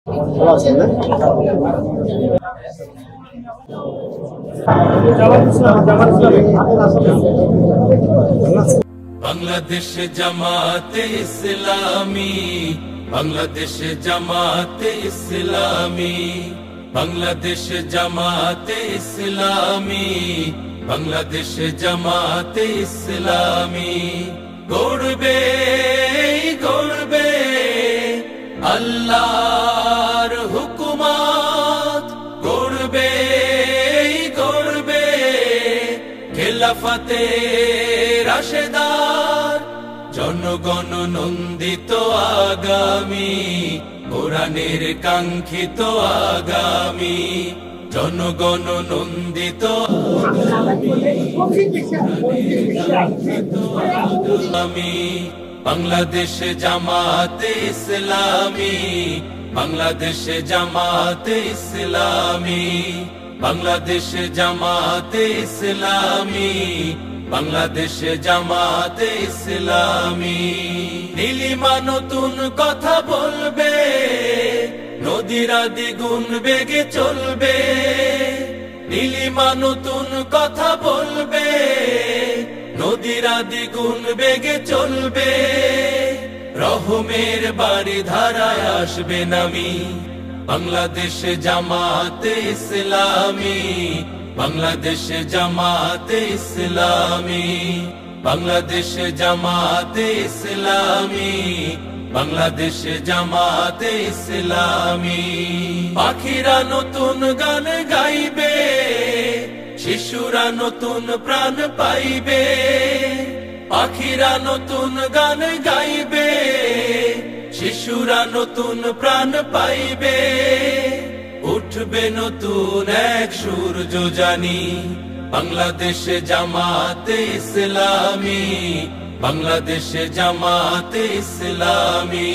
ভালো আছেন না? বাংলাদেশ জামাতে ইসলামী, বাংলাদেশ জামাতে ইসলামী, বাংলাদেশ জামাতে ইসলামী, বাংলাদেশ জামাতে ইসলামী গড়বে গড়বে আল্লাহর হুকুমত, গড়বে গড়বে খেলাফতে রাশেদার, জনগণ নন্দিত আগামী, কোরআনের কাঙ্ক্ষিত আগামী, জনগণ নন্দিত আগামী। বাংলাদেশ জামাতে ইসলামী, বাংলাদেশ জামাতে ইসলামী, বাংলাদেশ জামাতে ইসলামী, বাংলাদেশ জামাতে ইসলামী। নীলিমা নতুন কথা বলবে, নদীরা দ্বিগুণ বেগে চলবে। নীলিমা নতুন কথা বলবে, নদীরা দ্বিগুণ বেগে চলবে। রহমের বাড়ি ধারায় আসবে নামি, বাংলাদেশ জামাতে ইসলামী, বাংলাদেশ জামাতে ইসলামী, বাংলাদেশ জামাতে ইসলামী, বাংলাদেশ জামাতে ইসলামী। পাখিরা নতুন গান গাইবে, শিশুরা নতুন প্রাণ পাইবে। পাখিরা নতুন গান গাইবে, শিশুরা নতুন প্রাণ পাইবে। উঠবে নতুন এক সূর্য জানি, বাংলাদেশ জামাতে ইসলামী, বাংলাদেশ জামাতে ইসলামী।